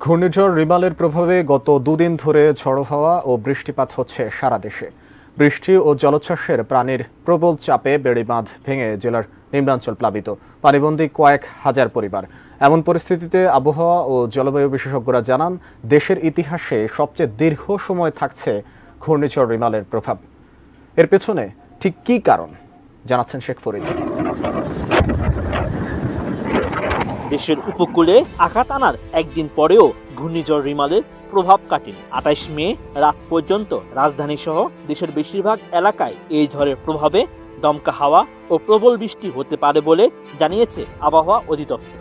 ঘূর্ণিঝড় রিমালের প্রভাবে গত দুদিন ধরে ঝড়ো হাওয়া ও বৃষ্টিপাত হচ্ছে সারা দেশে। বৃষ্টি ও জলোচ্ছ্বাসের প্রাণীর প্রবল চাপে বেড়িবাঁধ ভেঙে জেলার নিম্নাঞ্চল প্লাবিত, পানিবন্দী কয়েক হাজার পরিবার। এমন পরিস্থিতিতে আবহাওয়া ও জলবায়ু বিশেষজ্ঞরা জানান, দেশের ইতিহাসে সবচেয়ে দীর্ঘ সময় থাকছে ঘূর্ণিঝড় রিমালের প্রভাব। এর পেছনে ঠিক কী কারণ জানাচ্ছেন শেখ ফরিদ। দেশের উপকূলে আঘাত আনার একদিন পরেও ঘূর্ণিঝড় রিমালের প্রভাব কাটেনি। ২৮ মে রাত পর্যন্ত রাজধানী সহ দেশের বেশিরভাগ এলাকায় এই ঝড়ের প্রভাবে দমকা হাওয়া ও প্রবল বৃষ্টি হতে পারে বলে জানিয়েছে আবহাওয়া অধিদপ্তর।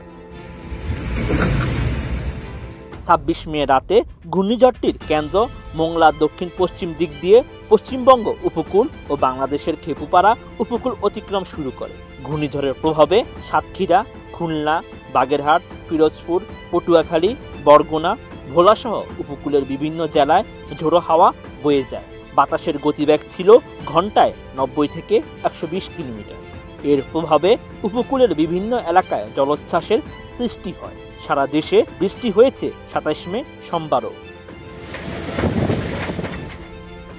২৬ মে রাতে ঘূর্ণিঝড়টির কেন্দ্র মোংলার দক্ষিণ পশ্চিম দিক দিয়ে পশ্চিমবঙ্গ উপকূল ও বাংলাদেশের খেপুপাড়া উপকূল অতিক্রম শুরু করে। ঘূর্ণিঝড়ের প্রভাবে সাতক্ষীরা, খুলনা, বাগেরহাট, পিরোজপুর, পটুয়াখালী, বরগুনা, ভোলাসহ উপকূলের বিভিন্ন জেলায় ঝোড়ো হাওয়া বয়ে যায়। বাতাসের গতিবেগ ছিল ঘন্টায় ৯০ থেকে ১২০ কিলোমিটার। এর প্রভাবে উপকূলের বিভিন্ন এলাকায় জলোচ্ছ্বাসের সৃষ্টি হয়। সারা দেশে বৃষ্টি হয়েছে ২৭ মে সোমবারও।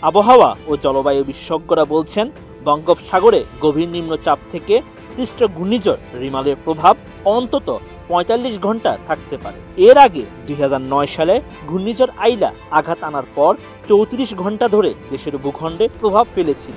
আবহাওয়া ও জলবায়ু বিশেষজ্ঞরা বলছেন, বঙ্গোপসাগরে গভীর নিম্নচাপ থেকে সৃষ্ট ঘূর্ণিঝড় রিমালের প্রভাব অন্তত ৪৫ ঘন্টা থাকতে পারে। এর আগে ২০০৯ সালে ঘূর্ণিঝড় আইলা আঘাত আনার পর ৩৪ ঘন্টা ধরে দেশের ভূখণ্ডে প্রভাব ফেলেছিল।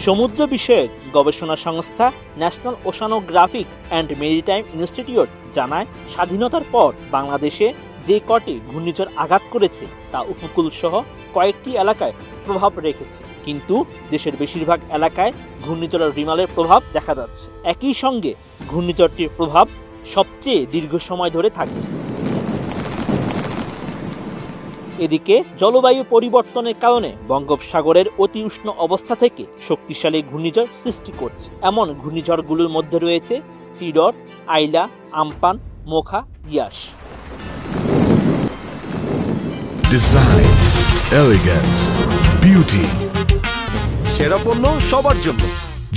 সমুদ্র বিষয়ক গবেষণা সংস্থা national oceanographic and maritime institute জানায়, স্বাধীনতার পর বাংলাদেশে যে কটি ঘূর্ণিঝড় আঘাত করেছে তা উপকূল সহ কয়েকটি এলাকায় প্রভাব রেখেছে, কিন্তু দেশের বেশিরভাগ এলাকায় ঘূর্ণিঝড় রিমালের প্রভাব দেখা যাচ্ছে। একই সঙ্গে ঘূর্ণিঝড়টির প্রভাব সবচেয়ে দীর্ঘ সময় ধরে থাকছে। এদিকে জলবায়ু পরিবর্তনের কারণে বঙ্গোপসাগরের অতি উষ্ণ অবস্থা থেকে শক্তিশালী ঘূর্ণিঝড় সৃষ্টি করছে। এমন ঘূর্ণিঝড়গুলোর মধ্যে রয়েছে সিডর, আইলা, আমপান, মোখা, ইয়াস। ডিজাইন, এলিগেন্স, বিউটি, সেরা পণ্য সবার জন্য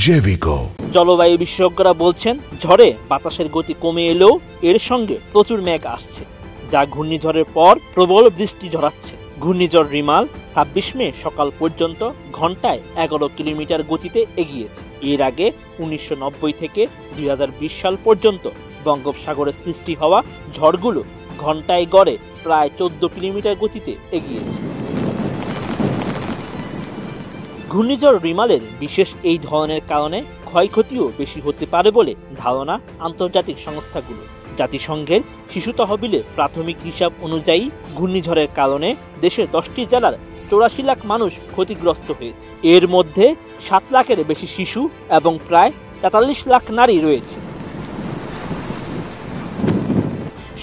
জেভিকো। জলবায়ু বিশেষজ্ঞরা বলছেন, ঝড়ে বাতাসের গতি কমে এলেও এর সঙ্গে প্রচুর মেঘ আসছে, যা ঘূর্ণিঝড়ের পর প্রবল বৃষ্টি ঝরাচ্ছে। ঘূর্ণিঝড় রিমাল ২৬ মে সকাল পর্যন্ত ঘন্টায় ১১ কিলোমিটার গতিতে এগিয়েছে। এর আগে ১৯৯০ থেকে ২০২০ সাল পর্যন্ত বঙ্গোপসাগরে সৃষ্টি হওয়া ঝড়গুলো ঘন্টায় গড়ে প্রায় ১৪ কিলোমিটার গতিতে এগিয়েছে। ঘূর্ণিঝড় রিমালের বিশেষ এই ধরনের কারণে ক্ষয়ক্ষতিও বেশি হতে পারে বলে ধারণা আন্তর্জাতিক সংস্থাগুলো। জাতিসংঘের শিশু তহবিলের প্রাথমিক হিসাব অনুযায়ী ঘূর্ণিঝড়ের কারণে দেশের ১০টি জেলার ৮৪ লাখ মানুষ ক্ষতিগ্রস্ত হয়েছে। এর মধ্যে ৭ লাখের বেশি শিশু এবং প্রায় ৪৩ লাখ নারী রয়েছে।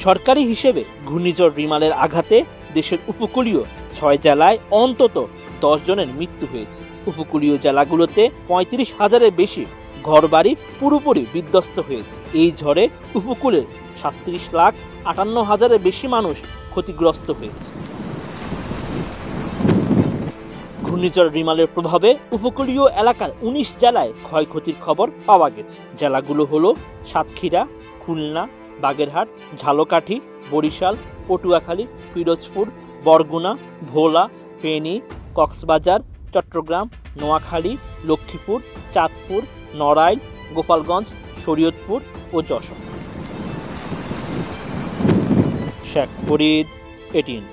সরকারি হিসেবে ঘূর্ণিঝড় রিমালের আঘাতে দেশের উপকূলীয় ৬ জেলায় অন্তত ১০ জনের মৃত্যু হয়েছে। উপকূলীয় জেলাগুলোতে ৩৫,০০০-এর বেশি ঘরবাড়ি পুরোপুরি বিধ্বস্ত হয়েছে। এই ঝড়ে উপকূলের ৩৭,৫৮,০০০-এর বেশি মানুষ ক্ষতিগ্রস্ত হয়েছে। ঘূর্ণিঝড় রিমালের প্রভাবে উপকূলীয় এলাকার ১৯ জেলায় ক্ষয়ক্ষতির খবর পাওয়া গেছে। জেলাগুলো হলো সাতক্ষীরা, খুলনা, বাগেরহাট, ঝালকাঠি, বরিশাল, পটুয়াখালী, পিরোজপুর, বরগুনা, ভোলা, ফেনী, কক্সবাজার, চট্টগ্রাম, নোয়াখালী, লক্ষ্মীপুর, চাঁদপুর, নড়াইল, গোপালগঞ্জ, শরীয়তপুর ও যশোর। শেখ ফরিদ, 18।